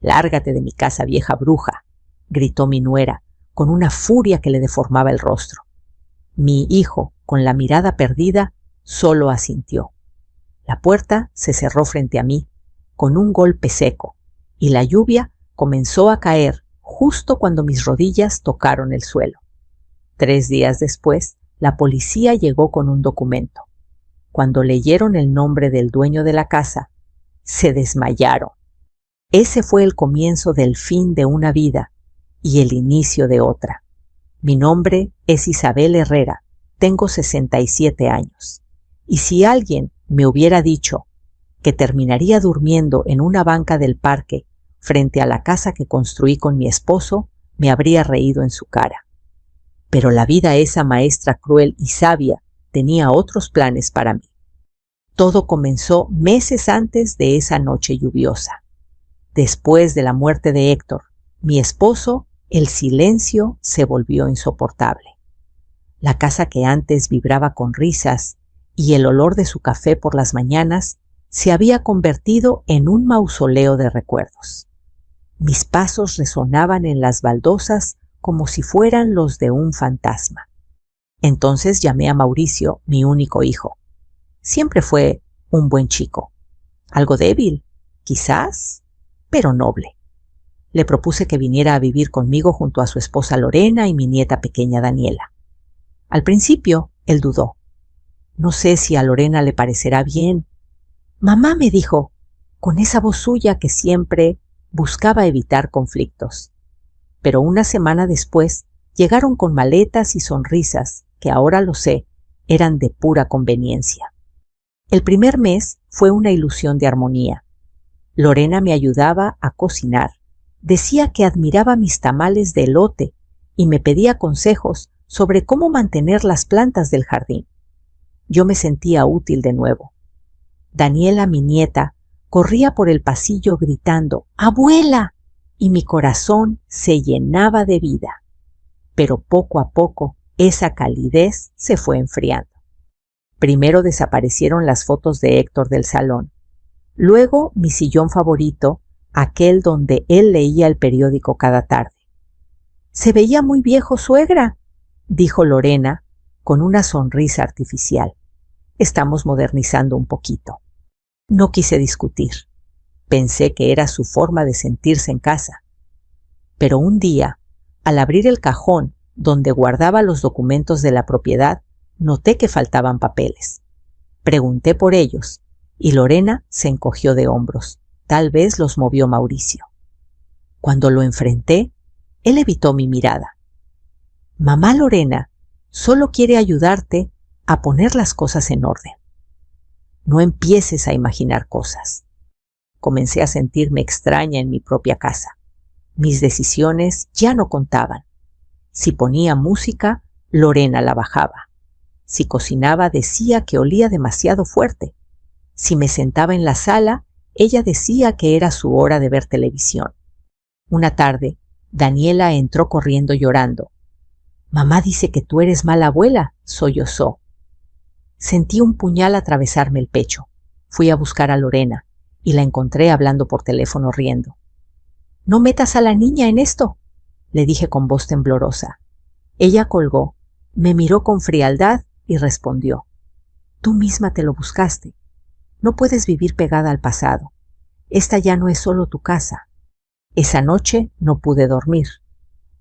«Lárgate de mi casa, vieja bruja», gritó mi nuera, con una furia que le deformaba el rostro. Mi hijo, con la mirada perdida, solo asintió. La puerta se cerró frente a mí, con un golpe seco, y la lluvia comenzó a caer justo cuando mis rodillas tocaron el suelo. 3 días después, la policía llegó con un documento. Cuando leyeron el nombre del dueño de la casa, se desmayaron. Ese fue el comienzo del fin de una vida y el inicio de otra. Mi nombre es Isabel Herrera, tengo 67 años. Y si alguien me hubiera dicho que terminaría durmiendo en una banca del parque frente a la casa que construí con mi esposo, me habría reído en su cara. Pero la vida, esa maestra cruel y sabia, tenía otros planes para mí. Todo comenzó meses antes de esa noche lluviosa. Después de la muerte de Héctor, mi esposo, el silencio se volvió insoportable. La casa que antes vibraba con risas y el olor de su café por las mañanas se había convertido en un mausoleo de recuerdos. Mis pasos resonaban en las baldosas como si fueran los de un fantasma. Entonces llamé a Mauricio, mi único hijo. Siempre fue un buen chico. Algo débil, quizás, pero noble. Le propuse que viniera a vivir conmigo junto a su esposa Lorena y mi nieta pequeña Daniela. Al principio, él dudó. No sé si a Lorena le parecerá bien. Mamá, me dijo, con esa voz suya que siempre buscaba evitar conflictos. Pero una semana después llegaron con maletas y sonrisas que ahora lo sé, eran de pura conveniencia. El primer mes fue una ilusión de armonía. Lorena me ayudaba a cocinar. Decía que admiraba mis tamales de elote y me pedía consejos sobre cómo mantener las plantas del jardín. Yo me sentía útil de nuevo. Daniela, mi nieta, corría por el pasillo gritando «¡Abuela!» y mi corazón se llenaba de vida. Pero poco a poco esa calidez se fue enfriando. Primero desaparecieron las fotos de Héctor del salón. Luego mi sillón favorito, aquel donde él leía el periódico cada tarde. «Se veía muy viejo, suegra», dijo Lorena con una sonrisa artificial. «Estamos modernizando un poquito». No quise discutir. Pensé que era su forma de sentirse en casa. Pero un día, al abrir el cajón donde guardaba los documentos de la propiedad, noté que faltaban papeles. Pregunté por ellos y Lorena se encogió de hombros. Tal vez los movió Mauricio. Cuando lo enfrenté, él evitó mi mirada. «Mamá Lorena solo quiere ayudarte a poner las cosas en orden. No empieces a imaginar cosas». Comencé a sentirme extraña en mi propia casa. Mis decisiones ya no contaban. Si ponía música, Lorena la bajaba. Si cocinaba, decía que olía demasiado fuerte. Si me sentaba en la sala, ella decía que era su hora de ver televisión. Una tarde, Daniela entró corriendo llorando. «Mamá dice que tú eres mala abuela», sollozó. Sentí un puñal atravesarme el pecho. Fui a buscar a Lorena y la encontré hablando por teléfono riendo. «No metas a la niña en esto», le dije con voz temblorosa. Ella colgó, me miró con frialdad y respondió: «Tú misma te lo buscaste. No puedes vivir pegada al pasado. Esta ya no es solo tu casa». Esa noche no pude dormir.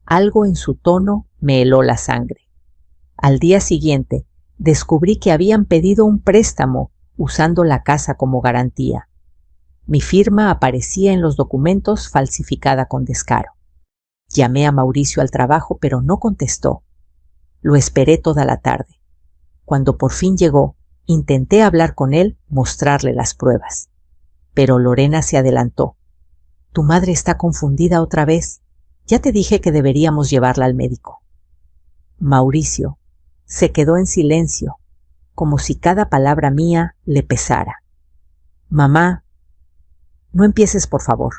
Algo en su tono me heló la sangre. Al día siguiente, descubrí que habían pedido un préstamo usando la casa como garantía. Mi firma aparecía en los documentos falsificada con descaro. Llamé a Mauricio al trabajo, pero no contestó. Lo esperé toda la tarde. Cuando por fin llegó, intenté hablar con él, mostrarle las pruebas. Pero Lorena se adelantó. «Tu madre está confundida otra vez. Ya te dije que deberíamos llevarla al médico». Mauricio se quedó en silencio, como si cada palabra mía le pesara. «Mamá, no empieces, por favor.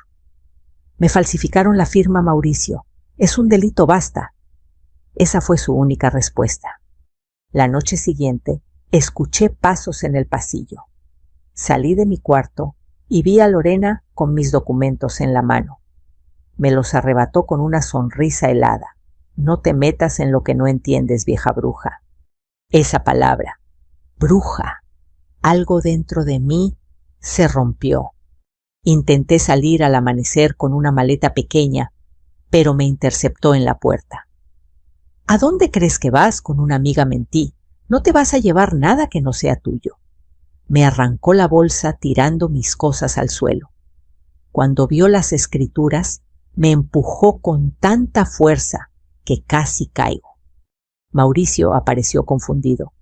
Me falsificaron la firma, Mauricio. Es un delito, basta». Esa fue su única respuesta. La noche siguiente, escuché pasos en el pasillo. Salí de mi cuarto y vi a Lorena con mis documentos en la mano. Me los arrebató con una sonrisa helada. No te metas en lo que no entiendes, vieja bruja. Esa palabra, bruja, algo dentro de mí se rompió. Intenté salir al amanecer con una maleta pequeña, pero me interceptó en la puerta. ¿A dónde crees que vas? Con una amiga mentí. No te vas a llevar nada que no sea tuyo. Me arrancó la bolsa tirando mis cosas al suelo. Cuando vio las escrituras, me empujó con tanta fuerza que casi caigo. Mauricio apareció confundido.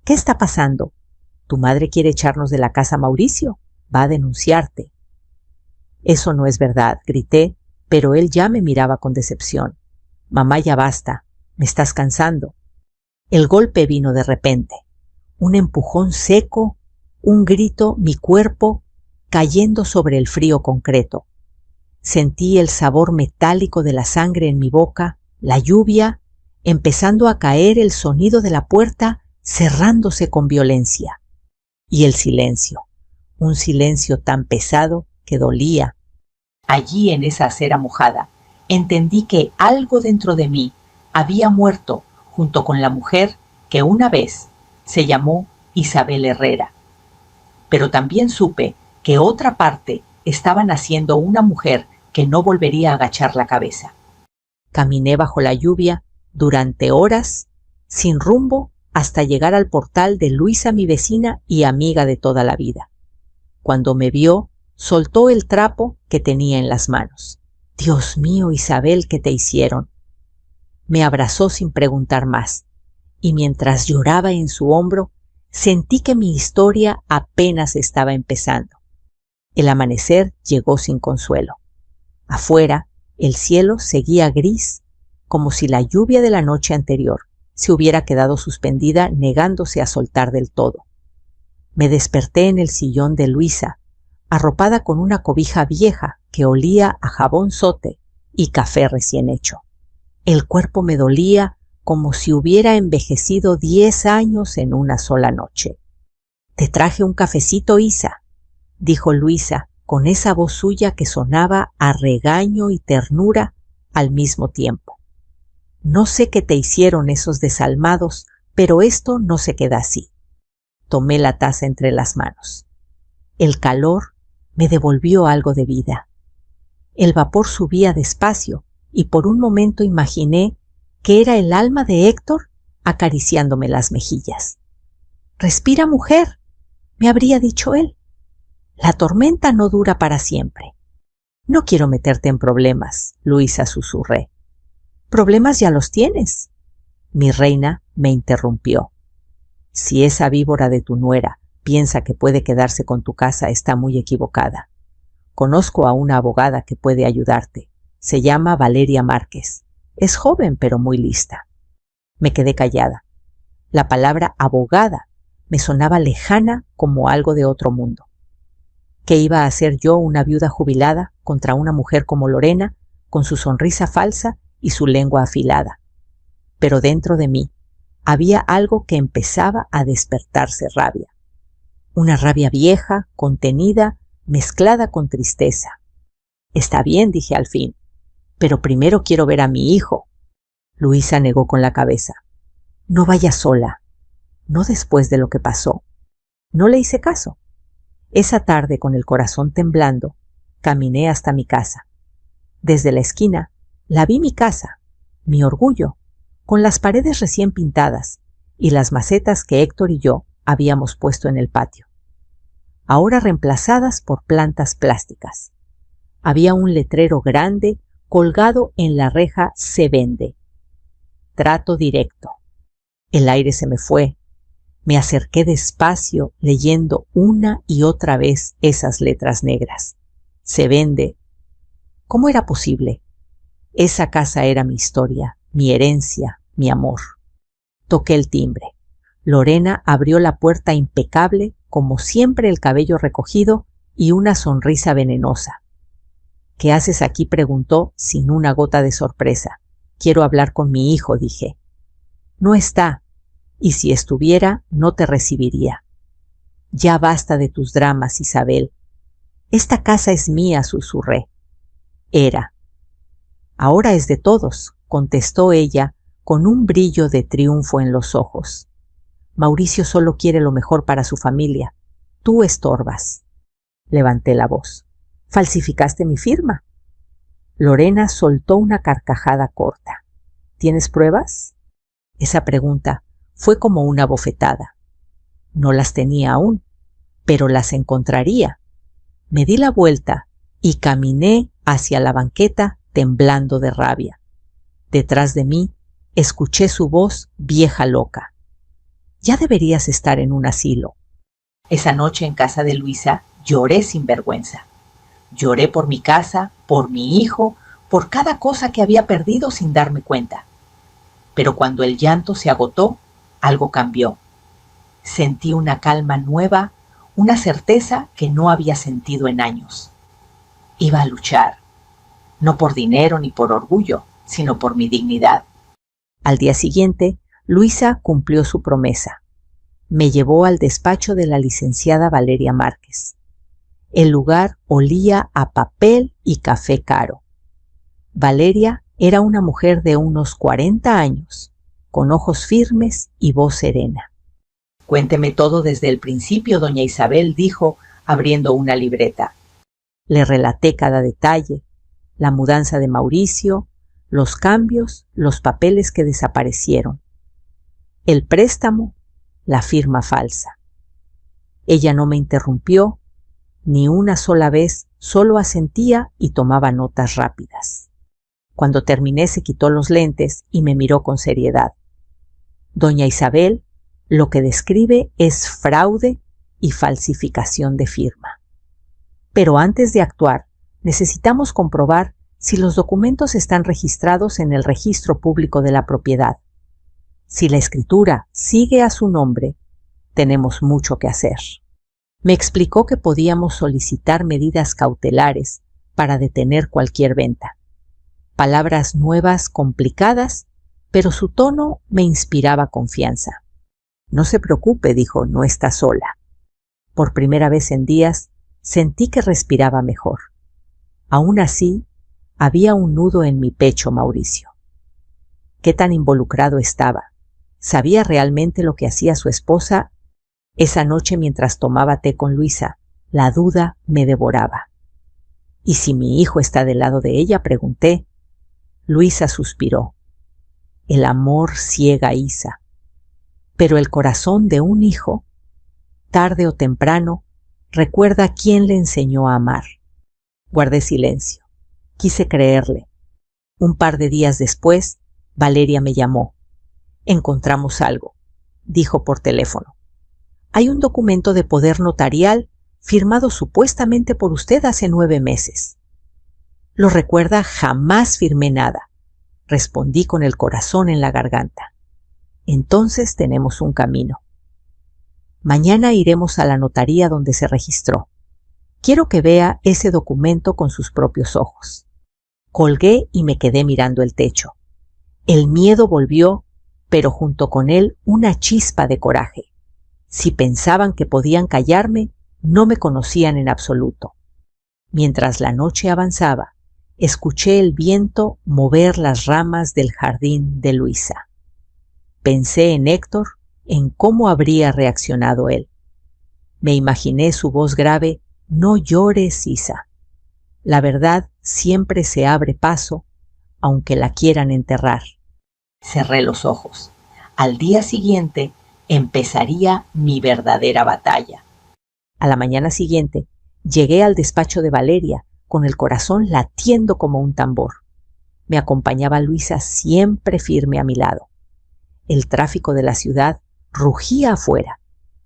¿Qué está pasando? ¿Tu madre quiere echarnos de la casa, Mauricio? Va a denunciarte. Eso no es verdad, grité, pero él ya me miraba con decepción. Mamá, ya basta, me estás cansando. El golpe vino de repente. Un empujón seco, un grito, mi cuerpo cayendo sobre el frío concreto. Sentí el sabor metálico de la sangre en mi boca, la lluvia, empezando a caer, el sonido de la puerta cerrándose con violencia. Y el silencio, un silencio tan pesado que dolía. Allí, en esa acera mojada, entendí que algo dentro de mí había muerto junto con la mujer que una vez se llamó Isabel Herrera. Pero también supe que otra parte estaba naciendo una mujer que no volvería a agachar la cabeza. Caminé bajo la lluvia durante horas, sin rumbo, hasta llegar al portal de Luisa, mi vecina y amiga de toda la vida. Cuando me vio, soltó el trapo que tenía en las manos. Dios mío, Isabel, ¿qué te hicieron? Me abrazó sin preguntar más, y mientras lloraba en su hombro, sentí que mi historia apenas estaba empezando. El amanecer llegó sin consuelo. Afuera, el cielo seguía gris, como si la lluvia de la noche anterior se hubiera quedado suspendida, negándose a soltar del todo. Me desperté en el sillón de Luisa, arropada con una cobija vieja que olía a jabón sote y café recién hecho. El cuerpo me dolía como si hubiera envejecido 10 años en una sola noche. «Te traje un cafecito, Isa», dijo Luisa, con esa voz suya que sonaba a regaño y ternura al mismo tiempo. «No sé qué te hicieron esos desalmados, pero esto no se queda así». Tomé la taza entre las manos. El calor me devolvió algo de vida. El vapor subía despacio y por un momento imaginé que era el alma de Héctor acariciándome las mejillas. «Respira, mujer», me habría dicho él. «La tormenta no dura para siempre». «No quiero meterte en problemas», Luisa, susurré. «Problemas ya los tienes». Mi reina me interrumpió. «Si esa víbora de tu nuera piensa que puede quedarse con tu casa, está muy equivocada. Conozco a una abogada que puede ayudarte. Se llama Valeria Márquez. Es joven, pero muy lista». Me quedé callada. La palabra abogada me sonaba lejana como algo de otro mundo. ¿Qué iba a hacer yo, una viuda jubilada, contra una mujer como Lorena, con su sonrisa falsa y su lengua afilada? Pero dentro de mí había algo que empezaba a despertarse rabia. Una rabia vieja, contenida, mezclada con tristeza. «Está bien», dije al fin, «pero primero quiero ver a mi hijo». Luisa negó con la cabeza. «No vayas sola, no después de lo que pasó». No le hice caso. Esa tarde, con el corazón temblando, caminé hasta mi casa. Desde la esquina la vi, mi casa, mi orgullo, con las paredes recién pintadas y las macetas que Héctor y yo habíamos puesto en el patio, ahora reemplazadas por plantas plásticas. Había un letrero grande colgado en la reja: «Se vende». Trato directo. El aire se me fue. Me acerqué despacio, leyendo una y otra vez esas letras negras. «Se vende». ¿Cómo era posible? Esa casa era mi historia, mi herencia, mi amor. Toqué el timbre. Lorena abrió la puerta impecable, como siempre, el cabello recogido y una sonrisa venenosa. «¿Qué haces aquí?», preguntó sin una gota de sorpresa. «Quiero hablar con mi hijo», dije. «No está, y si estuviera no te recibiría». «Ya basta de tus dramas, Isabel». «Esta casa es mía», susurré. Era. Ahora es de todos, contestó ella con un brillo de triunfo en los ojos. Mauricio solo quiere lo mejor para su familia. Tú estorbas. Levanté la voz. Falsificaste mi firma. Lorena soltó una carcajada corta. ¿Tienes pruebas? Esa pregunta fue como una bofetada. No las tenía aún, pero las encontraría. Me di la vuelta y caminé hacia la banqueta temblando de rabia. Detrás de mí escuché su voz vieja loca. Ya deberías estar en un asilo. Esa noche en casa de Luisa lloré sin vergüenza. Lloré por mi casa, por mi hijo, por cada cosa que había perdido sin darme cuenta. Pero cuando el llanto se agotó, algo cambió. Sentí una calma nueva, una certeza que no había sentido en años. Iba a luchar, no por dinero ni por orgullo, sino por mi dignidad. Al día siguiente, Luisa cumplió su promesa. Me llevó al despacho de la licenciada Valeria Márquez. El lugar olía a papel y café caro. Valeria era una mujer de unos 40 años, con ojos firmes y voz serena. Cuénteme todo desde el principio, doña Isabel, dijo, abriendo una libreta. Le relaté cada detalle, la mudanza de Mauricio, los cambios, los papeles que desaparecieron, el préstamo, la firma falsa. Ella no me interrumpió, ni una sola vez, solo asentía y tomaba notas rápidas. Cuando terminé se quitó los lentes y me miró con seriedad. Doña Isabel, lo que describe es fraude y falsificación de firma. Pero antes de actuar, necesitamos comprobar si los documentos están registrados en el registro público de la propiedad. Si la escritura sigue a su nombre, tenemos mucho que hacer. Me explicó que podíamos solicitar medidas cautelares para detener cualquier venta. Palabras nuevas, complicadas, pero su tono me inspiraba confianza. No se preocupe, dijo, no está sola. Por primera vez en días sentí que respiraba mejor. Aún así, había un nudo en mi pecho, Mauricio. ¿Qué tan involucrado estaba? ¿Sabía realmente lo que hacía su esposa? Esa noche mientras tomaba té con Luisa, la duda me devoraba. ¿Y si mi hijo está del lado de ella?, pregunté. Luisa suspiró. El amor ciega a Isa. Pero el corazón de un hijo, tarde o temprano, recuerda quién le enseñó a amar. Guardé silencio. Quise creerle. Un par de días después, Valeria me llamó. Encontramos algo, dijo por teléfono. Hay un documento de poder notarial firmado supuestamente por usted hace 9 meses. ¿Lo recuerda? Jamás firmé nada, respondí con el corazón en la garganta. Entonces tenemos un camino. Mañana iremos a la notaría donde se registró. Quiero que vea ese documento con sus propios ojos. Colgué y me quedé mirando el techo. El miedo volvió, pero junto con él una chispa de coraje. Si pensaban que podían callarme, no me conocían en absoluto. Mientras la noche avanzaba, escuché el viento mover las ramas del jardín de Luisa. Pensé en Héctor, en cómo habría reaccionado él. Me imaginé su voz grave: no llores, Isa. La verdad siempre se abre paso, aunque la quieran enterrar. Cerré los ojos. Al día siguiente empezaría mi verdadera batalla. A la mañana siguiente llegué al despacho de Valeria con el corazón latiendo como un tambor. Me acompañaba Luisa siempre firme a mi lado. El tráfico de la ciudad rugía afuera,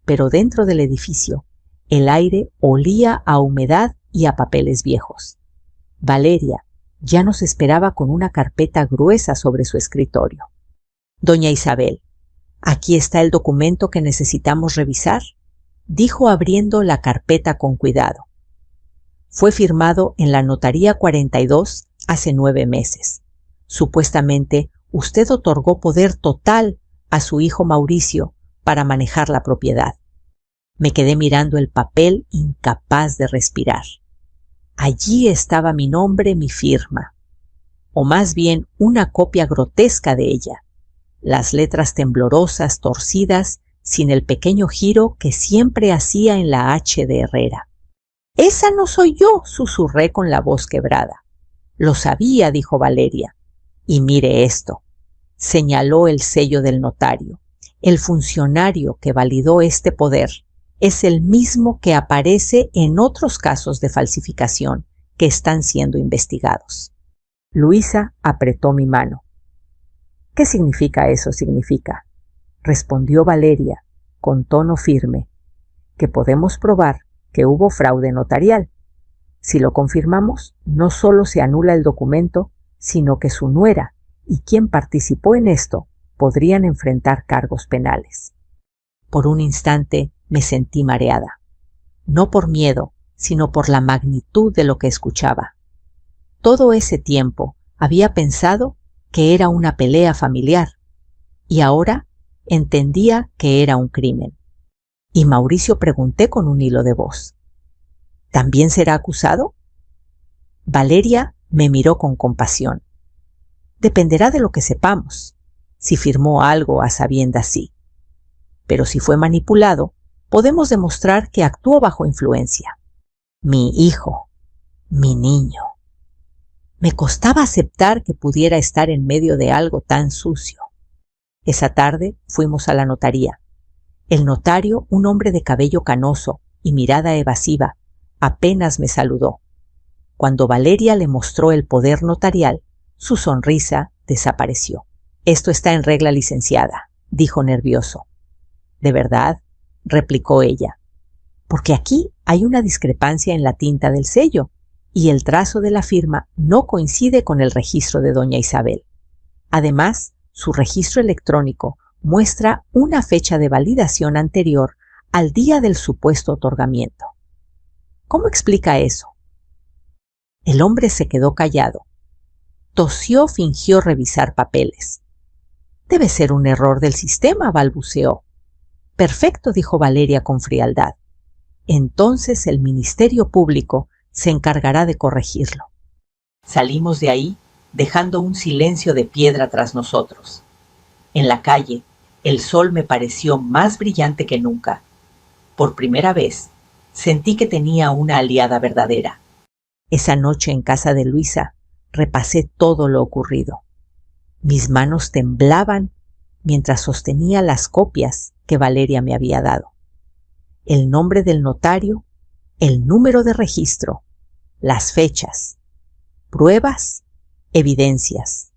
pero dentro del edificio el aire olía a humedad y a papeles viejos. Valeria ya nos esperaba con una carpeta gruesa sobre su escritorio. Doña Isabel, aquí está el documento que necesitamos revisar, dijo abriendo la carpeta con cuidado. Fue firmado en la Notaría 42 hace 9 meses. Supuestamente, usted otorgó poder total a su hijo Mauricio para manejar la propiedad. Me quedé mirando el papel, incapaz de respirar. Allí estaba mi nombre, mi firma. o más bien una copia grotesca de ella. Las letras temblorosas, torcidas, sin el pequeño giro que siempre hacía en la H de Herrera. «Esa no soy yo», susurré con la voz quebrada. «Lo sabía», dijo Valeria. «Y mire esto», señaló el sello del notario. «El funcionario que validó este poder es el mismo que aparece en otros casos de falsificación que están siendo investigados». Luisa apretó mi mano. «¿Qué significa eso?» «Significa», respondió Valeria con tono firme, «que podemos probar que hubo fraude notarial. Si lo confirmamos, no solo se anula el documento, sino que su nuera y quien participó en esto podrían enfrentar cargos penales». Por un instante me sentí mareada, no por miedo, sino por la magnitud de lo que escuchaba. Todo ese tiempo había pensado que era una pelea familiar, y ahora entendía que era un crimen. Y Mauricio, pregunté con un hilo de voz, ¿también será acusado? Valeria me miró con compasión. Dependerá de lo que sepamos, si firmó algo a sabiendas sí. Pero si fue manipulado, podemos demostrar que actuó bajo influencia. Mi hijo, mi niño. Me costaba aceptar que pudiera estar en medio de algo tan sucio. Esa tarde fuimos a la notaría. El notario, un hombre de cabello canoso y mirada evasiva, apenas me saludó. Cuando Valeria le mostró el poder notarial, su sonrisa desapareció. «Esto está en regla, licenciada», dijo nervioso. «¿De verdad?», replicó ella. «Porque aquí hay una discrepancia en la tinta del sello y el trazo de la firma no coincide con el registro de doña Isabel. Además, su registro electrónico muestra una fecha de validación anterior al día del supuesto otorgamiento. ¿Cómo explica eso?». El hombre se quedó callado. Tosió, fingió revisar papeles. «Debe ser un error del sistema», balbuceó. «Perfecto», dijo Valeria con frialdad. «Entonces el Ministerio Público se encargará de corregirlo». Salimos de ahí, dejando un silencio de piedra tras nosotros. En la calle, el sol me pareció más brillante que nunca. Por primera vez, sentí que tenía una aliada verdadera. Esa noche en casa de Luisa, repasé todo lo ocurrido. Mis manos temblaban mientras sostenía las copias que Valeria me había dado. El nombre del notario, el número de registro, las fechas, pruebas, evidencias.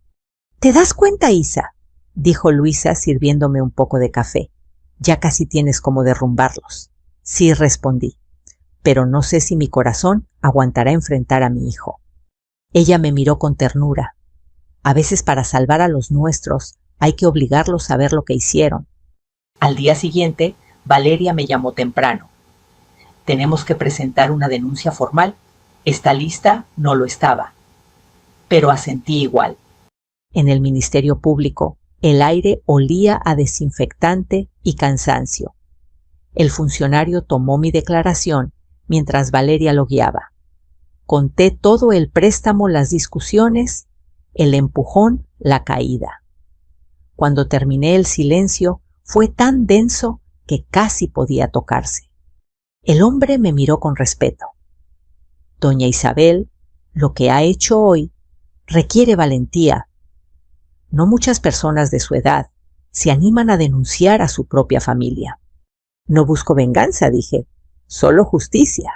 «¿Te das cuenta, Isa?», dijo Luisa sirviéndome un poco de café. «Ya casi tienes como derrumbarlos». «Sí», respondí, «pero no sé si mi corazón aguantará enfrentar a mi hijo». Ella me miró con ternura. «A veces para salvar a los nuestros hay que obligarlos a ver lo que hicieron». Al día siguiente, Valeria me llamó temprano. «Tenemos que presentar una denuncia formal. Esta lista no lo estaba». Pero asentí igual. En el Ministerio Público, el aire olía a desinfectante y cansancio. El funcionario tomó mi declaración mientras Valeria lo guiaba. Conté todo el préstamo, las discusiones, el empujón, la caída. Cuando terminé, el silencio fue tan denso que casi podía tocarse. El hombre me miró con respeto. «Doña Isabel, lo que ha hecho hoy requiere valentía. No muchas personas de su edad se animan a denunciar a su propia familia». «No busco venganza», dije, «solo justicia».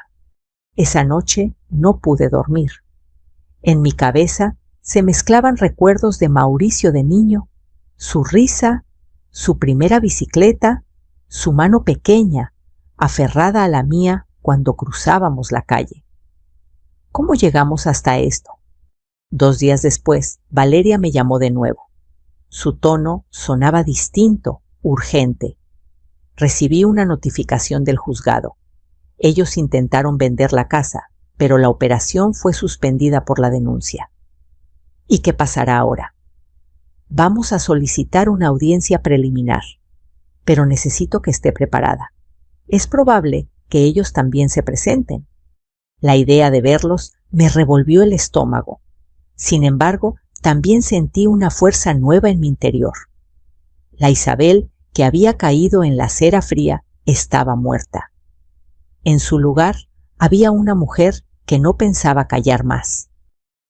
Esa noche no pude dormir. En mi cabeza se mezclaban recuerdos de Mauricio de niño, su risa, su primera bicicleta, su mano pequeña, aferrada a la mía cuando cruzábamos la calle. ¿Cómo llegamos hasta esto? 2 días después, Valeria me llamó de nuevo. Su tono sonaba distinto, urgente. Recibí una notificación del juzgado. Ellos intentaron vender la casa, pero la operación fue suspendida por la denuncia. ¿Y qué pasará ahora? Vamos a solicitar una audiencia preliminar, pero necesito que esté preparada. Es probable que ellos también se presenten. La idea de verlos me revolvió el estómago. Sin embargo, también sentí una fuerza nueva en mi interior. La Isabel que había caído en la acera fría estaba muerta. En su lugar había una mujer que no pensaba callar más.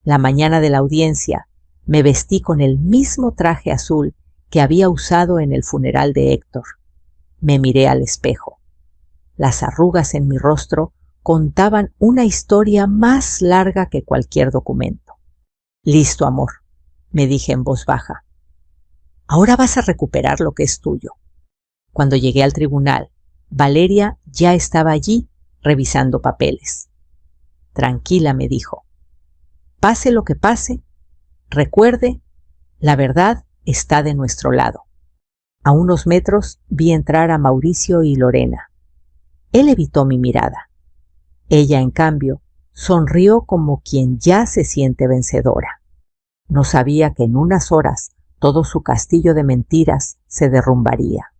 La mañana de la audiencia me vestí con el mismo traje azul que había usado en el funeral de Héctor. Me miré al espejo. Las arrugas en mi rostro contaban una historia más larga que cualquier documento. Listo, amor, me dije en voz baja. Ahora vas a recuperar lo que es tuyo. Cuando llegué al tribunal, Valeria ya estaba allí revisando papeles. Tranquila, me dijo. Pase lo que pase, recuerde, la verdad está de nuestro lado. A unos metros vi entrar a Mauricio y Lorena. Él evitó mi mirada. Ella, en cambio, sonrió como quien ya se siente vencedora. No sabía que en unas horas todo su castillo de mentiras se derrumbaría.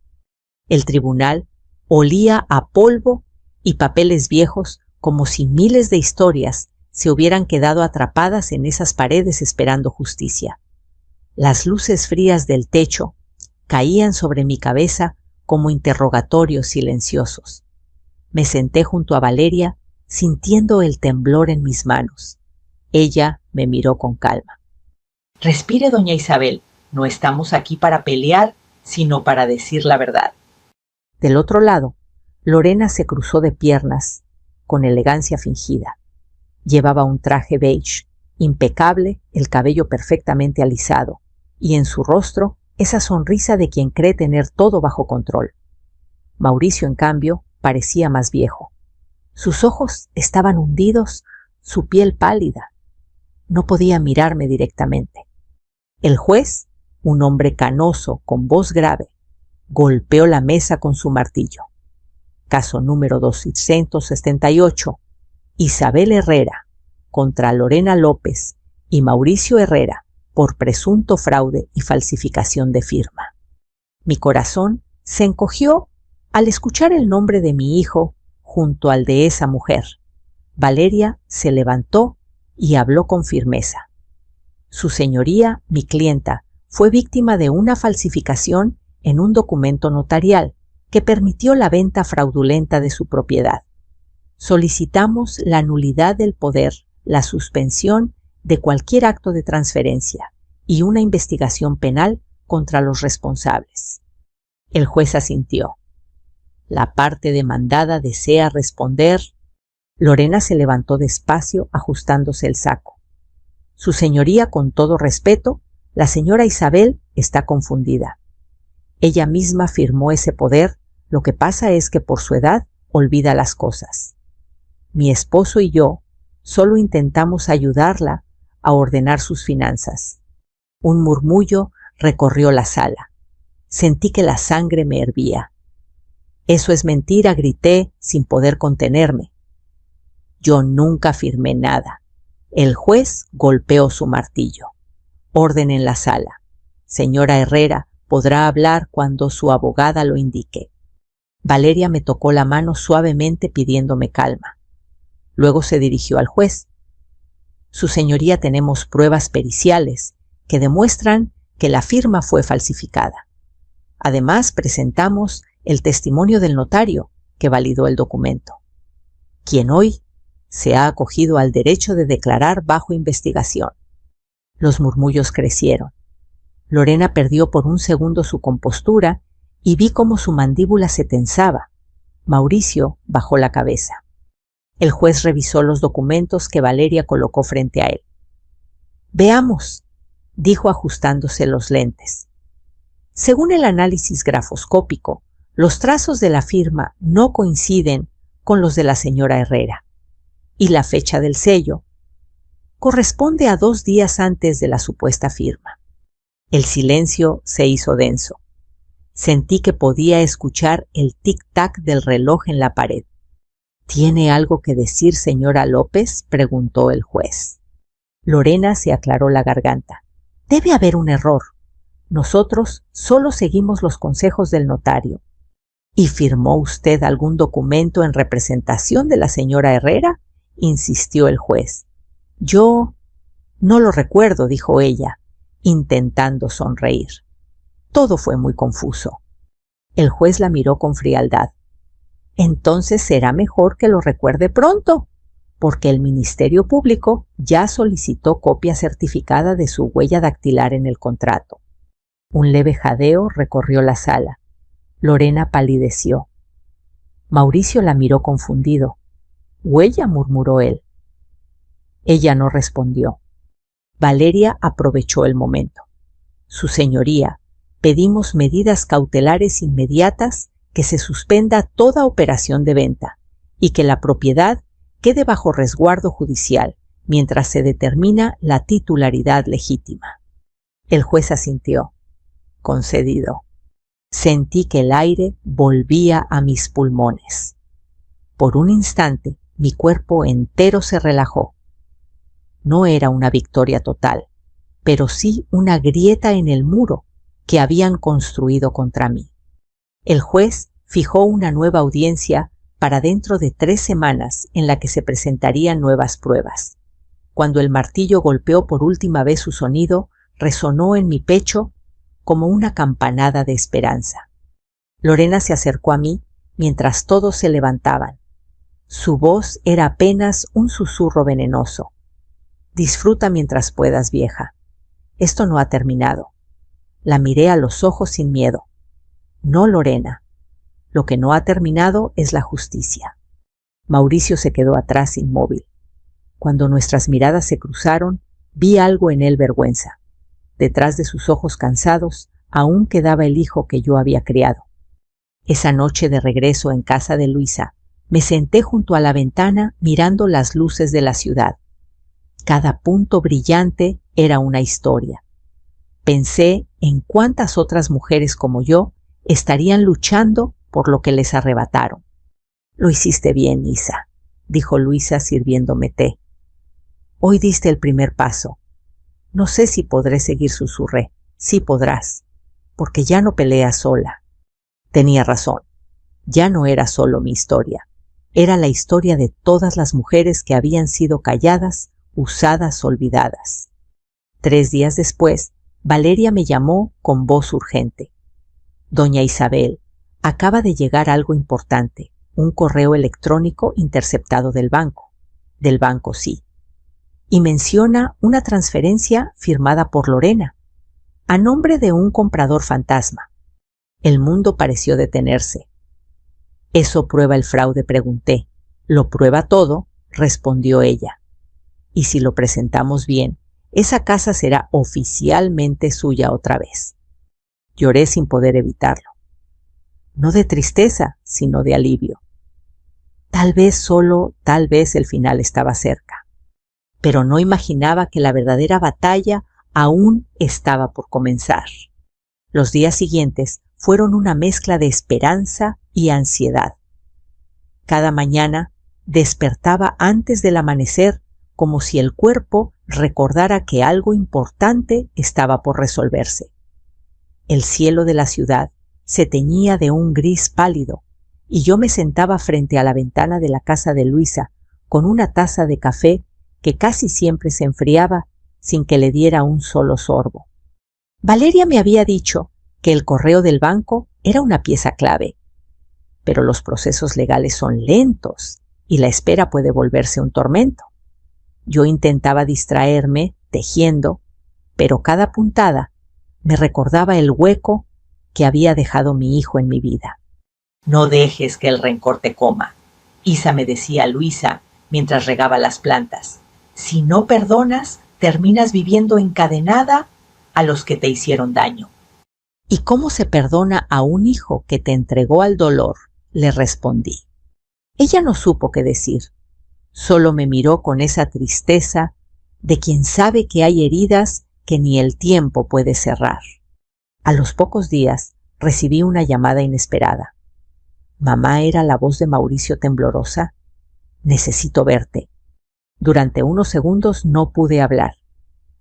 El tribunal olía a polvo y papeles viejos como si miles de historias se hubieran quedado atrapadas en esas paredes esperando justicia. Las luces frías del techo caían sobre mi cabeza como interrogatorios silenciosos. Me senté junto a Valeria, sintiendo el temblor en mis manos. Ella me miró con calma. Respire, doña Isabel, no estamos aquí para pelear, sino para decir la verdad. Del otro lado, Lorena se cruzó de piernas, con elegancia fingida. Llevaba un traje beige, impecable, el cabello perfectamente alisado, y en su rostro esa sonrisa de quien cree tener todo bajo control. Mauricio, en cambio, parecía más viejo. Sus ojos estaban hundidos, su piel pálida. No podía mirarme directamente. El juez, un hombre canoso con voz grave, golpeó la mesa con su martillo. Caso número 278. Isabel Herrera contra Lorena López y Mauricio Herrera por presunto fraude y falsificación de firma. Mi corazón se encogió al escuchar el nombre de mi hijo junto al de esa mujer. Valeria se levantó y habló con firmeza. Su señoría, mi clienta, fue víctima de una falsificación en un documento notarial que permitió la venta fraudulenta de su propiedad. Solicitamos la nulidad del poder, la suspensión de cualquier acto de transferencia y una investigación penal contra los responsables. El juez asintió. La parte demandada desea responder. Lorena se levantó despacio, ajustándose el saco. Su señoría, con todo respeto, la señora Isabel está confundida. Ella misma firmó ese poder, lo que pasa es que por su edad olvida las cosas. Mi esposo y yo solo intentamos ayudarla a ordenar sus finanzas. Un murmullo recorrió la sala. Sentí que la sangre me hervía. Eso es mentira, grité sin poder contenerme. Yo nunca firmé nada. El juez golpeó su martillo. Orden en la sala. Señora Herrera podrá hablar cuando su abogada lo indique. Valeria me tocó la mano suavemente pidiéndome calma. Luego se dirigió al juez. Su señoría, tenemos pruebas periciales que demuestran que la firma fue falsificada. Además, presentamos el testimonio del notario que validó el documento, quien hoy se ha acogido al derecho de declarar bajo investigación. Los murmullos crecieron. Lorena perdió por un segundo su compostura y vi cómo su mandíbula se tensaba. Mauricio bajó la cabeza. El juez revisó los documentos que Valeria colocó frente a él. Veamos, dijo ajustándose los lentes. Según el análisis grafoscópico, los trazos de la firma no coinciden con los de la señora Herrera, y la fecha del sello corresponde a 2 días antes de la supuesta firma. El silencio se hizo denso. Sentí que podía escuchar el tic-tac del reloj en la pared. ¿Tiene algo que decir, señora López?, preguntó el juez. Lorena se aclaró la garganta. Debe haber un error. Nosotros solo seguimos los consejos del notario. ¿Y firmó usted algún documento en representación de la señora Herrera?, insistió el juez. Yo No lo recuerdo, dijo ella, intentando sonreír. Todo fue muy confuso. El juez la miró con frialdad. Entonces será mejor que lo recuerde pronto, porque el Ministerio Público ya solicitó copia certificada de su huella dactilar en el contrato. Un leve jadeo recorrió la sala. Lorena palideció. Mauricio la miró confundido. «¿Huella?», murmuró él. Ella no respondió. Valeria aprovechó el momento. «Su señoría, pedimos medidas cautelares inmediatas, que se suspenda toda operación de venta y que la propiedad quede bajo resguardo judicial mientras se determina la titularidad legítima». El juez asintió. «Concedido». Sentí que el aire volvía a mis pulmones. Por un instante, mi cuerpo entero se relajó. No era una victoria total, pero sí una grieta en el muro que habían construido contra mí. El juez fijó una nueva audiencia para dentro de 3 semanas en la que se presentarían nuevas pruebas. Cuando el martillo golpeó por última vez su sonido, resonó en mi pecho como una campanada de esperanza. Lorena se acercó a mí mientras todos se levantaban. Su voz era apenas un susurro venenoso. «Disfruta mientras puedas, vieja. Esto no ha terminado». La miré a los ojos sin miedo. «No, Lorena. Lo que no ha terminado es la justicia». Mauricio se quedó atrás inmóvil. Cuando nuestras miradas se cruzaron, vi algo en él vergüenza. Detrás de sus ojos cansados aún quedaba el hijo que yo había criado. Esa noche de regreso en casa de Luisa, me senté junto a la ventana mirando las luces de la ciudad. Cada punto brillante era una historia. Pensé en cuántas otras mujeres como yo estarían luchando por lo que les arrebataron. «Lo hiciste bien, Isa», dijo Luisa sirviéndome té. «Hoy diste el primer paso. No sé si podré seguir», susurré. «Sí podrás, porque ya no peleas sola». Tenía razón. Ya no era solo mi historia. Era la historia de todas las mujeres que habían sido calladas, usadas, olvidadas. 3 días después, Valeria me llamó con voz urgente. «Doña Isabel, acaba de llegar algo importante, un correo electrónico interceptado del banco». «Del banco, sí». Y menciona una transferencia firmada por Lorena, a nombre de un comprador fantasma. El mundo pareció detenerse. «¿Eso prueba el fraude?», pregunté. «Lo prueba todo», respondió ella. «Y si lo presentamos bien, esa casa será oficialmente suya otra vez». Lloré sin poder evitarlo. No de tristeza, sino de alivio. Tal vez, solo tal vez, el final estaba cerca. Pero no imaginaba que la verdadera batalla aún estaba por comenzar. Los días siguientes fueron una mezcla de esperanza y ansiedad. Cada mañana despertaba antes del amanecer como si el cuerpo recordara que algo importante estaba por resolverse. El cielo de la ciudad se teñía de un gris pálido y yo me sentaba frente a la ventana de la casa de Luisa con una taza de café que casi siempre se enfriaba sin que le diera un solo sorbo. Valeria me había dicho que el correo del banco era una pieza clave, pero los procesos legales son lentos y la espera puede volverse un tormento. Yo intentaba distraerme tejiendo, pero cada puntada me recordaba el hueco que había dejado mi hijo en mi vida. «No dejes que el rencor te coma», Isa me decía a Luisa mientras regaba las plantas. «Si no perdonas, terminas viviendo encadenada a los que te hicieron daño». «¿Y cómo se perdona a un hijo que te entregó al dolor?», le respondí. Ella no supo qué decir. Solo me miró con esa tristeza de quien sabe que hay heridas que ni el tiempo puede cerrar. A los pocos días recibí una llamada inesperada. «Mamá», era la voz de Mauricio temblorosa. «Necesito verte». Durante unos segundos no pude hablar.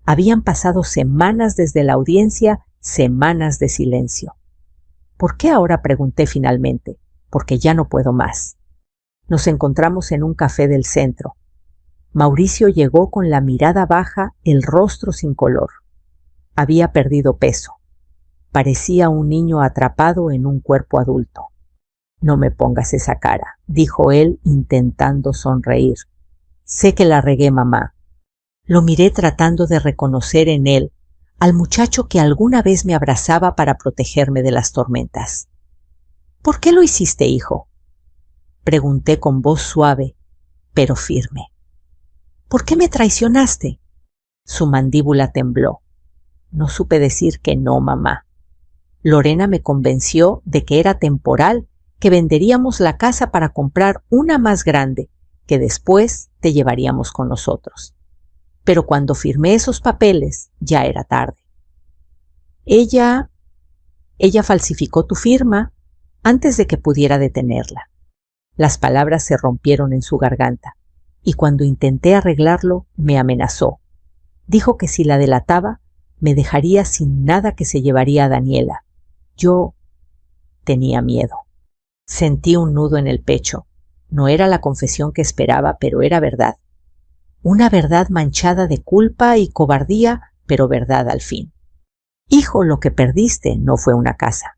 Habían pasado semanas desde la audiencia, semanas de silencio. «¿Por qué ahora?», pregunté finalmente. «Porque ya no puedo más». Nos encontramos en un café del centro. Mauricio llegó con la mirada baja, el rostro sin color. Había perdido peso. Parecía un niño atrapado en un cuerpo adulto. No me pongas esa cara, dijo él intentando sonreír. Sé que la regué, mamá. Lo miré tratando de reconocer en él al muchacho que alguna vez me abrazaba para protegerme de las tormentas. ¿Por qué lo hiciste, hijo? Pregunté con voz suave, pero firme. ¿Por qué me traicionaste? Su mandíbula tembló. No supe decir que no, mamá. Lorena me convenció de que era temporal, que venderíamos la casa para comprar una más grande, que después te llevaríamos con nosotros. Pero cuando firmé esos papeles ya era tarde. Ella falsificó tu firma antes de que pudiera detenerla. Las palabras se rompieron en su garganta, y cuando intenté arreglarlo me amenazó. Dijo que si la delataba me dejaría sin nada, que se llevaría a Daniela. Yo tenía miedo. Sentí un nudo en el pecho. No era la confesión que esperaba, pero era verdad. Una verdad manchada de culpa y cobardía, pero verdad al fin. Hijo, lo que perdiste no fue una casa.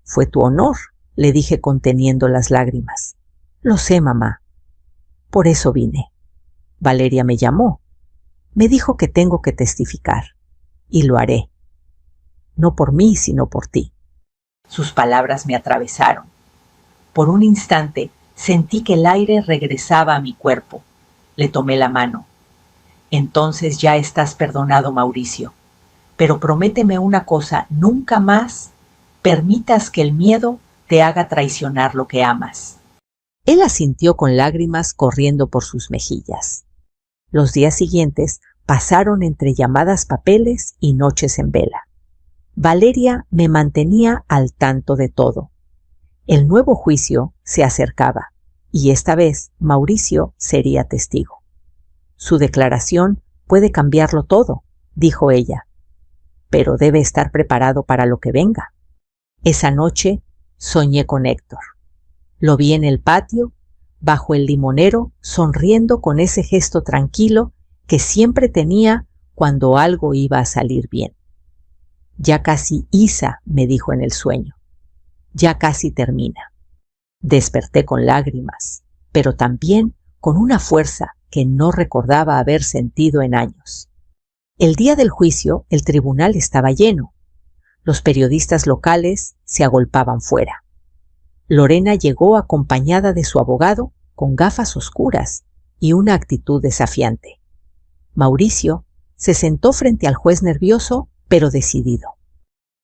Fue tu honor, le dije conteniendo las lágrimas. Lo sé, mamá. Por eso vine. Valeria me llamó. Me dijo que tengo que testificar. Y lo haré. No por mí, sino por ti. Sus palabras me atravesaron. Por un instante sentí que el aire regresaba a mi cuerpo. Le tomé la mano. Entonces ya estás perdonado, Mauricio. Pero prométeme una cosa, nunca más permitas que el miedo te haga traicionar lo que amas. Él asintió con lágrimas corriendo por sus mejillas. Los días siguientes pasaron entre llamadas, papeles y noches en vela. Valeria me mantenía al tanto de todo. El nuevo juicio se acercaba, y esta vez Mauricio sería testigo. Su declaración puede cambiarlo todo, dijo ella, pero debe estar preparado para lo que venga. Esa noche soñé con Héctor. Lo vi en el patio, bajo el limonero, sonriendo con ese gesto tranquilo que siempre tenía cuando algo iba a salir bien. Ya casi, Isa, me dijo en el sueño. Ya casi termina. Desperté con lágrimas, pero también con una fuerza que no recordaba haber sentido en años. El día del juicio, el tribunal estaba lleno. Los periodistas locales se agolpaban fuera. Lorena llegó acompañada de su abogado, con gafas oscuras y una actitud desafiante. Mauricio se sentó frente al juez nervioso, pero decidido.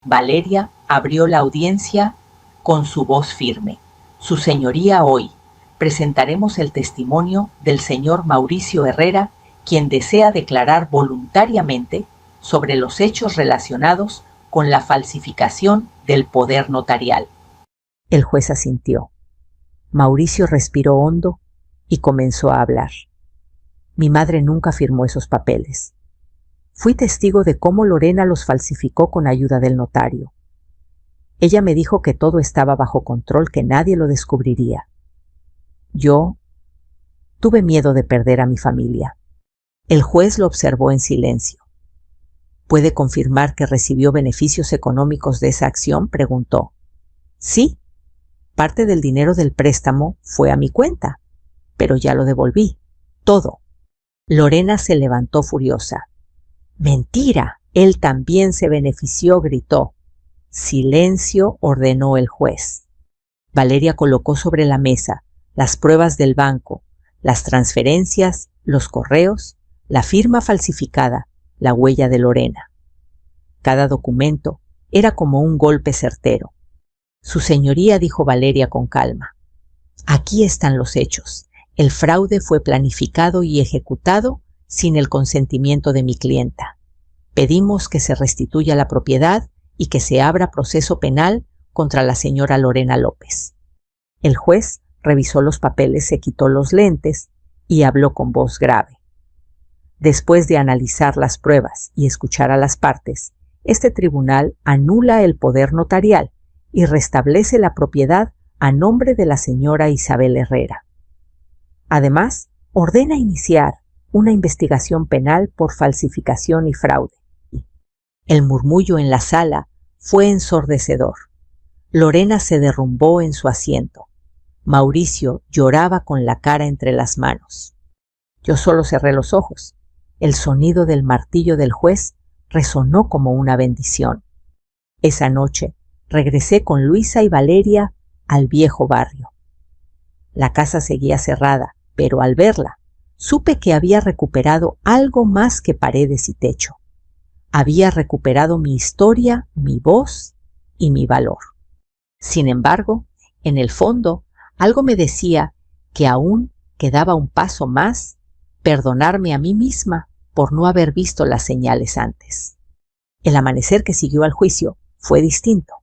Valeria abrió la audiencia con su voz firme. Su señoría, hoy presentaremos el testimonio del señor Mauricio Herrera, quien desea declarar voluntariamente sobre los hechos relacionados con la falsificación del poder notarial. El juez asintió. Mauricio respiró hondo y comenzó a hablar. Mi madre nunca firmó esos papeles. Fui testigo de cómo Lorena los falsificó con ayuda del notario. Ella me dijo que todo estaba bajo control, que nadie lo descubriría. Yo tuve miedo de perder a mi familia. El juez lo observó en silencio. ¿Puede confirmar que recibió beneficios económicos de esa acción?, preguntó. Sí, parte del dinero del préstamo fue a mi cuenta, pero ya lo devolví, todo. Lorena se levantó furiosa. ¡Mentira! Él también se benefició, gritó. Silencio, ordenó el juez. Valeria colocó sobre la mesa las pruebas del banco, las transferencias, los correos, la firma falsificada, la huella de Lorena. Cada documento era como un golpe certero. Su señoría, dijo Valeria con calma, aquí están los hechos. El fraude fue planificado y ejecutado sin el consentimiento de mi clienta. Pedimos que se restituya la propiedad y que se abra proceso penal contra la señora Lorena López. El juez revisó los papeles, se quitó los lentes y habló con voz grave. Después de analizar las pruebas y escuchar a las partes, este tribunal anula el poder notarial y restablece la propiedad a nombre de la señora Isabel Herrera. Además, ordena iniciar una investigación penal por falsificación y fraude. El murmullo en la sala fue ensordecedor. Lorena se derrumbó en su asiento. Mauricio lloraba con la cara entre las manos. Yo solo cerré los ojos. El sonido del martillo del juez resonó como una bendición. Esa noche regresé con Luisa y Valeria al viejo barrio. La casa seguía cerrada, pero al verla, supe que había recuperado algo más que paredes y techo. Había recuperado mi historia, mi voz y mi valor. Sin embargo, en el fondo, algo me decía que aún quedaba un paso más, perdonarme a mí misma por no haber visto las señales antes. El amanecer que siguió al juicio fue distinto.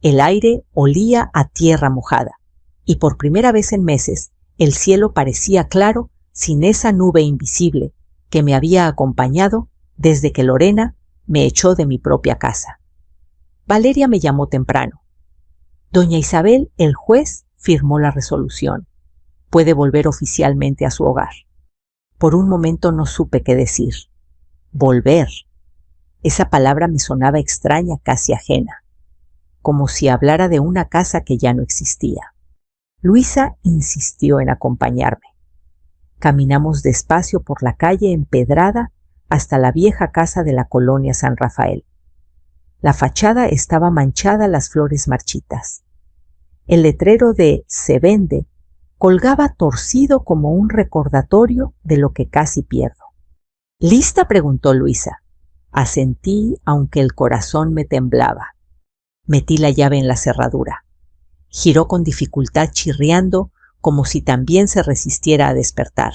El aire olía a tierra mojada, y por primera vez en meses el cielo parecía claro sin esa nube invisible que me había acompañado desde que Lorena me echó de mi propia casa. Valeria me llamó temprano. Doña Isabel, el juez, firmó la resolución. Puede volver oficialmente a su hogar. Por un momento no supe qué decir. Volver. Esa palabra me sonaba extraña, casi ajena, como si hablara de una casa que ya no existía. Luisa insistió en acompañarme. Caminamos despacio por la calle empedrada hasta la vieja casa de la colonia San Rafael. La fachada estaba manchada a las flores marchitas. El letrero de "Se vende" colgaba torcido como un recordatorio de lo que casi pierdo. ¿Lista?, preguntó Luisa. Asentí, aunque el corazón me temblaba. Metí la llave en la cerradura. Giró con dificultad, chirriando como si también se resistiera a despertar.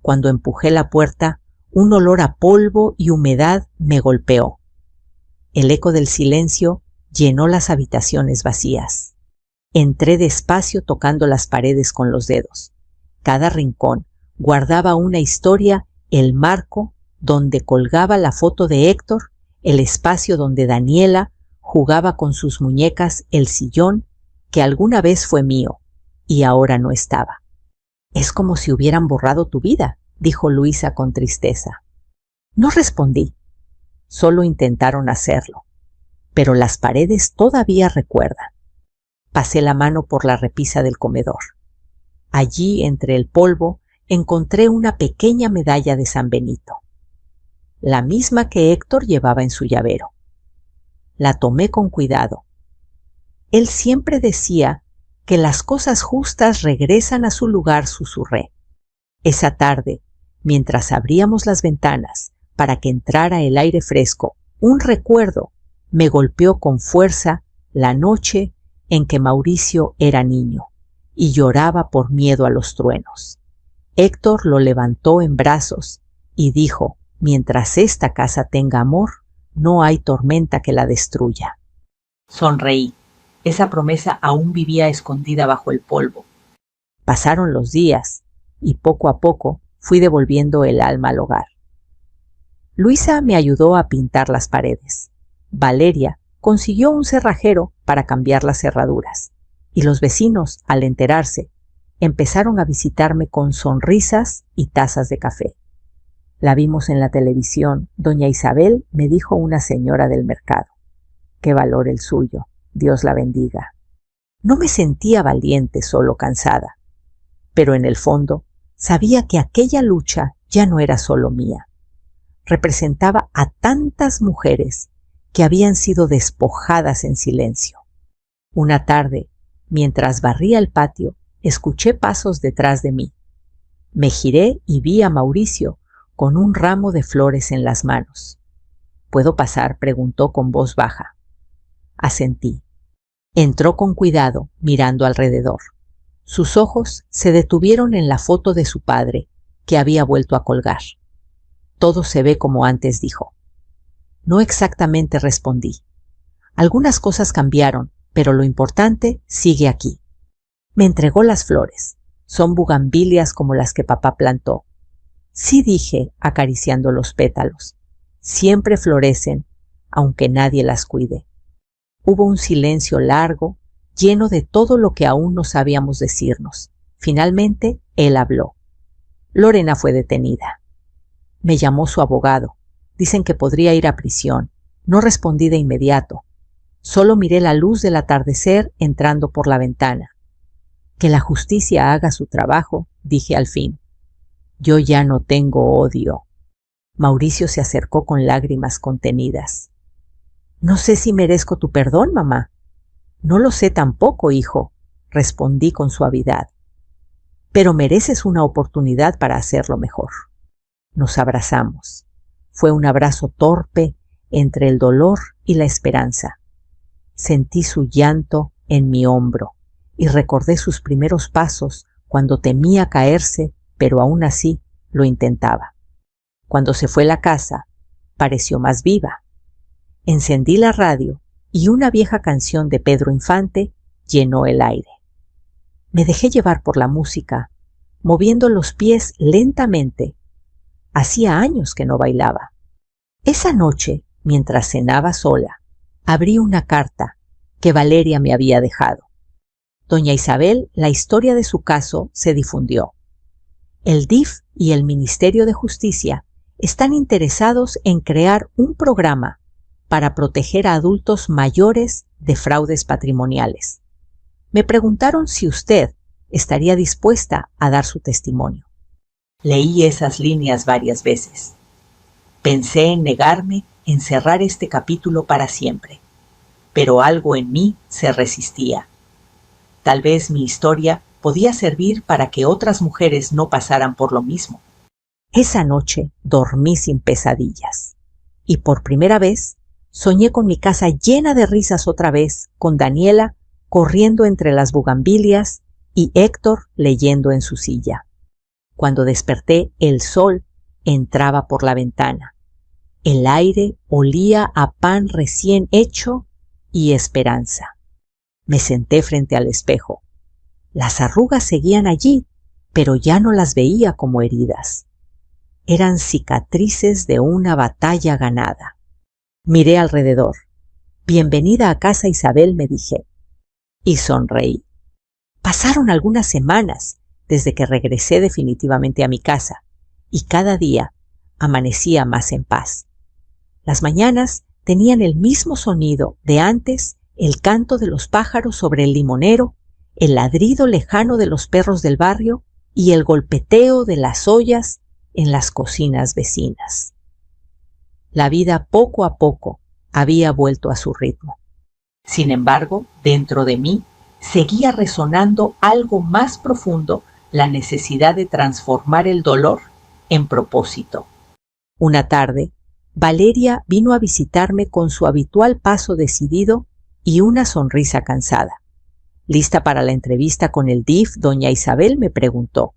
Cuando empujé la puerta, un olor a polvo y humedad me golpeó. El eco del silencio llenó las habitaciones vacías. Entré despacio tocando las paredes con los dedos. Cada rincón guardaba una historia, el marco donde colgaba la foto de Héctor, el espacio donde Daniela jugaba con sus muñecas, el sillón que alguna vez fue mío y ahora no estaba. «Es como si hubieran borrado tu vida», dijo Luisa con tristeza. No respondí. Solo intentaron hacerlo, pero las paredes todavía recuerdan. Pasé la mano por la repisa del comedor. Allí, entre el polvo, encontré una pequeña medalla de San Benito, la misma que Héctor llevaba en su llavero. La tomé con cuidado. Él siempre decía que las cosas justas regresan a su lugar, susurré. Esa tarde, mientras abríamos las ventanas para que entrara el aire fresco, un recuerdo me golpeó con fuerza la noche en que Mauricio era niño y lloraba por miedo a los truenos. Héctor lo levantó en brazos y dijo: «Mientras esta casa tenga amor, no hay tormenta que la destruya». Sonreí. Esa promesa aún vivía escondida bajo el polvo. Pasaron los días y poco a poco fui devolviendo el alma al hogar. Luisa me ayudó a pintar las paredes. Valeria consiguió un cerrajero para cambiar las cerraduras. Y los vecinos, al enterarse, empezaron a visitarme con sonrisas y tazas de café. La vimos en la televisión. Doña Isabel, me dijo una señora del mercado. Qué valor el suyo. Dios la bendiga. No me sentía valiente, solo cansada. Pero en el fondo sabía que aquella lucha ya no era solo mía. Representaba a tantas mujeres que habían sido despojadas en silencio. Una tarde, mientras barría el patio, escuché pasos detrás de mí. Me giré y vi a Mauricio con un ramo de flores en las manos. ¿Puedo pasar?, preguntó con voz baja. Asentí. Entró con cuidado, mirando alrededor. Sus ojos se detuvieron en la foto de su padre, que había vuelto a colgar. Todo se ve como antes, dijo. No exactamente, respondí. Algunas cosas cambiaron, pero lo importante sigue aquí. Me entregó las flores. Son bugambilias como las que papá plantó. Sí, dije, acariciando los pétalos. Siempre florecen, aunque nadie las cuide. Hubo un silencio largo, lleno de todo lo que aún no sabíamos decirnos. Finalmente, él habló. Lorena fue detenida. Me llamó su abogado. Dicen que podría ir a prisión. No respondí de inmediato. Solo miré la luz del atardecer entrando por la ventana. Que la justicia haga su trabajo, dije al fin. Yo ya no tengo odio. Mauricio se acercó con lágrimas contenidas. No sé si merezco tu perdón, mamá. No lo sé tampoco, hijo, respondí con suavidad. Pero mereces una oportunidad para hacerlo mejor. Nos abrazamos. Fue un abrazo torpe entre el dolor y la esperanza. Sentí su llanto en mi hombro y recordé sus primeros pasos cuando temía caerse, pero aún así lo intentaba. Cuando se fue a la casa, pareció más viva. Encendí la radio y una vieja canción de Pedro Infante llenó el aire. Me dejé llevar por la música, moviendo los pies lentamente. Hacía años que no bailaba. Esa noche, mientras cenaba sola, abrí una carta que Valeria me había dejado. Doña Isabel, la historia de su caso se difundió. El DIF y el Ministerio de Justicia están interesados en crear un programa para proteger a adultos mayores de fraudes patrimoniales. Me preguntaron si usted estaría dispuesta a dar su testimonio. Leí esas líneas varias veces. Pensé en negarme, en cerrar este capítulo para siempre, pero algo en mí se resistía. Tal vez mi historia podía servir para que otras mujeres no pasaran por lo mismo. Esa noche dormí sin pesadillas y por primera vez soñé con mi casa llena de risas otra vez, con Daniela corriendo entre las bugambilias y Héctor leyendo en su silla. Cuando desperté, el sol entraba por la ventana. El aire olía a pan recién hecho y esperanza. Me senté frente al espejo. Las arrugas seguían allí, pero ya no las veía como heridas. Eran cicatrices de una batalla ganada. Miré alrededor. Bienvenida a casa, Isabel, me dije. Y sonreí. Pasaron algunas semanas desde que regresé definitivamente a mi casa, y cada día amanecía más en paz. Las mañanas tenían el mismo sonido de antes, el canto de los pájaros sobre el limonero, el ladrido lejano de los perros del barrio y el golpeteo de las ollas en las cocinas vecinas. La vida poco a poco había vuelto a su ritmo. Sin embargo, dentro de mí seguía resonando algo más profundo, la necesidad de transformar el dolor en propósito. Una tarde, Valeria vino a visitarme con su habitual paso decidido y una sonrisa cansada. Lista para la entrevista con el DIF, doña Isabel me preguntó.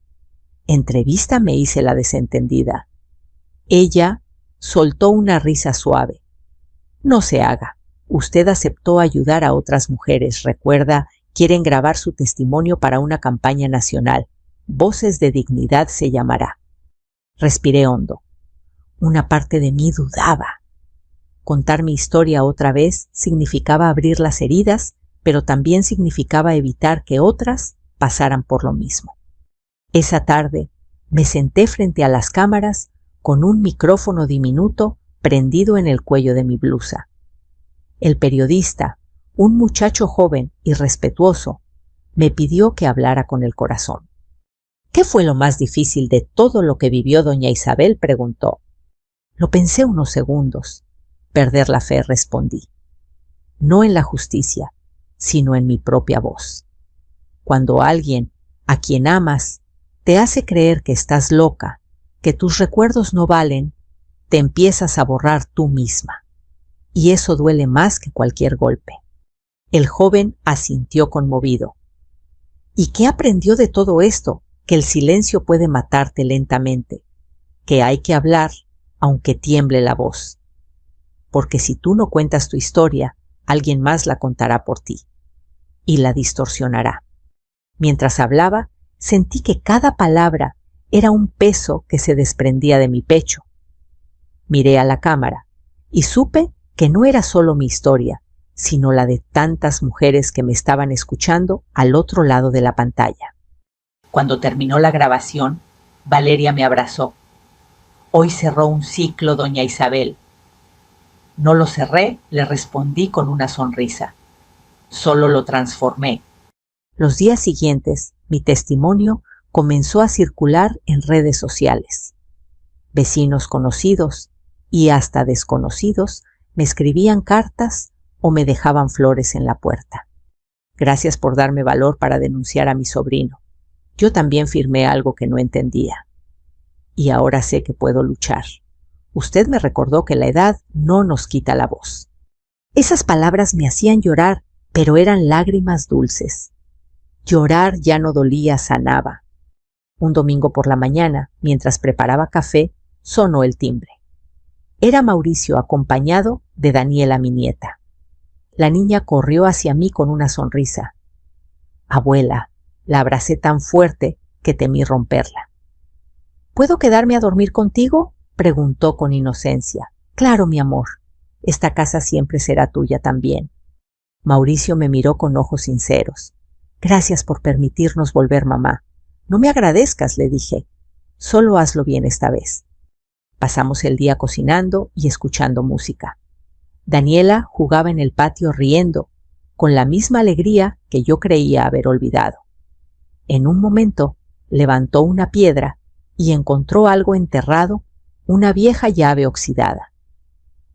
¿Entrevista?, me hice la desentendida. Ella soltó una risa suave. No se haga. Usted aceptó ayudar a otras mujeres, recuerda, quieren grabar su testimonio para una campaña nacional. Voces de Dignidad se llamará. Respiré hondo. Una parte de mí dudaba. Contar mi historia otra vez significaba abrir las heridas, pero también significaba evitar que otras pasaran por lo mismo. Esa tarde me senté frente a las cámaras con un micrófono diminuto prendido en el cuello de mi blusa. El periodista, un muchacho joven y respetuoso, me pidió que hablara con el corazón. ¿Qué fue lo más difícil de todo lo que vivió doña Isabel?, preguntó. Lo pensé unos segundos. Perder la fe, respondí. No en la justicia, sino en mi propia voz. Cuando alguien, a quien amas, te hace creer que estás loca, que tus recuerdos no valen, te empiezas a borrar tú misma. Y eso duele más que cualquier golpe. El joven asintió conmovido. ¿Y qué aprendió de todo esto? Que el silencio puede matarte lentamente, que hay que hablar aunque tiemble la voz. Porque si tú no cuentas tu historia, alguien más la contará por ti y la distorsionará. Mientras hablaba, sentí que cada palabra era un peso que se desprendía de mi pecho. Miré a la cámara y supe que no era solo mi historia, sino la de tantas mujeres que me estaban escuchando al otro lado de la pantalla. Cuando terminó la grabación, Valeria me abrazó. Hoy cerró un ciclo, doña Isabel. No lo cerré, le respondí con una sonrisa. Solo lo transformé. Los días siguientes, mi testimonio comenzó a circular en redes sociales. Vecinos conocidos y hasta desconocidos me escribían cartas o me dejaban flores en la puerta. Gracias por darme valor para denunciar a mi sobrino. Yo también firmé algo que no entendía. Y ahora sé que puedo luchar. Usted me recordó que la edad no nos quita la voz. Esas palabras me hacían llorar, pero eran lágrimas dulces. Llorar ya no dolía, sanaba. Un domingo por la mañana, mientras preparaba café, sonó el timbre. Era Mauricio acompañado de Daniela, mi nieta. La niña corrió hacia mí con una sonrisa. Abuela, la abracé tan fuerte que temí romperla. ¿Puedo quedarme a dormir contigo?, preguntó con inocencia. Claro, mi amor. Esta casa siempre será tuya también. Mauricio me miró con ojos sinceros. Gracias por permitirnos volver, mamá. No me agradezcas, le dije. Solo hazlo bien esta vez. Pasamos el día cocinando y escuchando música. Daniela jugaba en el patio riendo, con la misma alegría que yo creía haber olvidado. En un momento levantó una piedra y encontró algo enterrado, una vieja llave oxidada.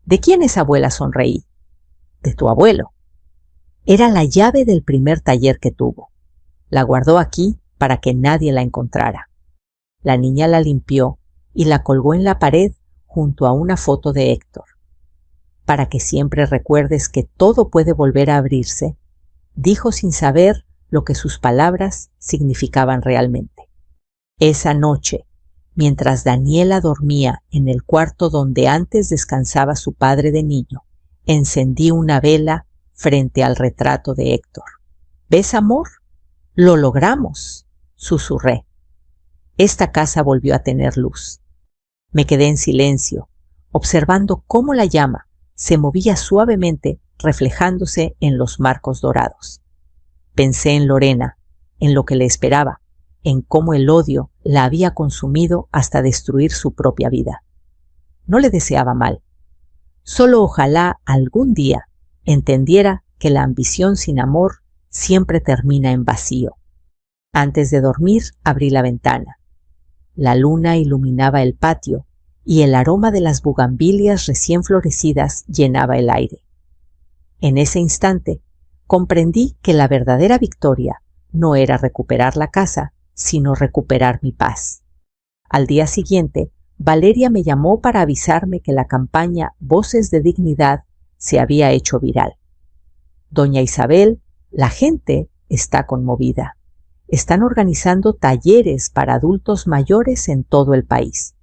¿De quién es, abuela?, sonreí. De tu abuelo. Era la llave del primer taller que tuvo. La guardó aquí para que nadie la encontrara. La niña la limpió y la colgó en la pared junto a una foto de Héctor. Para que siempre recuerdes que todo puede volver a abrirse, dijo sin saber lo que sus palabras significaban realmente. Esa noche, mientras Daniela dormía en el cuarto donde antes descansaba su padre de niño, encendí una vela frente al retrato de Héctor. ¿Ves, amor? Lo logramos, susurré. Esta casa volvió a tener luz. Me quedé en silencio, observando cómo la llama se movía suavemente reflejándose en los marcos dorados. Pensé en Lorena, en lo que le esperaba, en cómo el odio la había consumido hasta destruir su propia vida. No le deseaba mal. Solo ojalá algún día entendiera que la ambición sin amor siempre termina en vacío. Antes de dormir abrí la ventana. La luna iluminaba el patio y el aroma de las bugambilias recién florecidas llenaba el aire. En ese instante comprendí que la verdadera victoria no era recuperar la casa, sino recuperar mi paz. Al día siguiente, Valeria me llamó para avisarme que la campaña Voces de Dignidad se había hecho viral. Doña Isabel, la gente está conmovida. Están organizando talleres para adultos mayores en todo el país.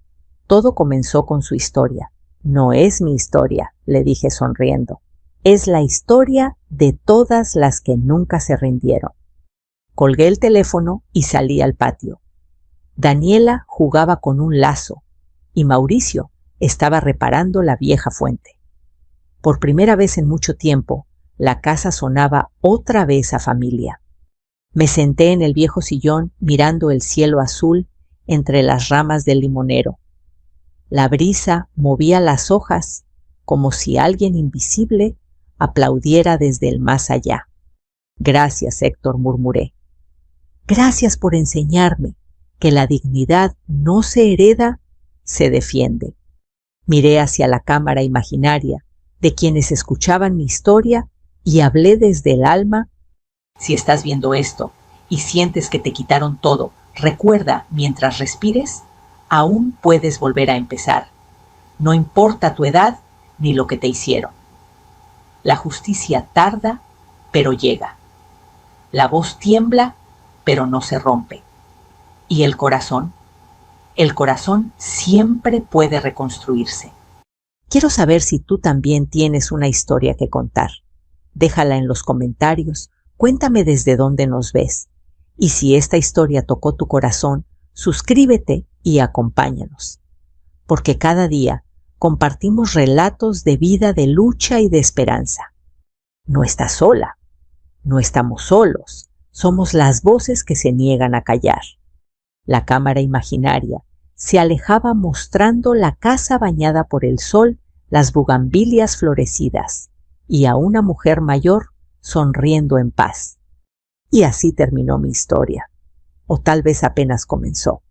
Todo comenzó con su historia. No es mi historia, le dije sonriendo. Es la historia de todas las que nunca se rindieron. Colgué el teléfono y salí al patio. Daniela jugaba con un lazo y Mauricio estaba reparando la vieja fuente. Por primera vez en mucho tiempo, la casa sonaba otra vez a familia. Me senté en el viejo sillón mirando el cielo azul entre las ramas del limonero. La brisa movía las hojas como si alguien invisible aplaudiera desde el más allá. Gracias, Héctor, murmuré. Gracias por enseñarme que la dignidad no se hereda, se defiende. Miré hacia la cámara imaginaria de quienes escuchaban mi historia y hablé desde el alma. Si estás viendo esto y sientes que te quitaron todo, recuerda, mientras respires, aún puedes volver a empezar. No importa tu edad ni lo que te hicieron. La justicia tarda, pero llega. La voz tiembla, pero no se rompe. ¿Y el corazón? El corazón siempre puede reconstruirse. Quiero saber si tú también tienes una historia que contar. Déjala en los comentarios, cuéntame desde dónde nos ves. Y si esta historia tocó tu corazón, suscríbete y acompáñanos. Porque cada día compartimos relatos de vida, de lucha y de esperanza. No estás sola, no estamos solos, somos las voces que se niegan a callar. La cámara imaginaria se alejaba mostrando la casa bañada por el sol, las bugambilias florecidas y a una mujer mayor sonriendo en paz. Y así terminó mi historia, o tal vez apenas comenzó.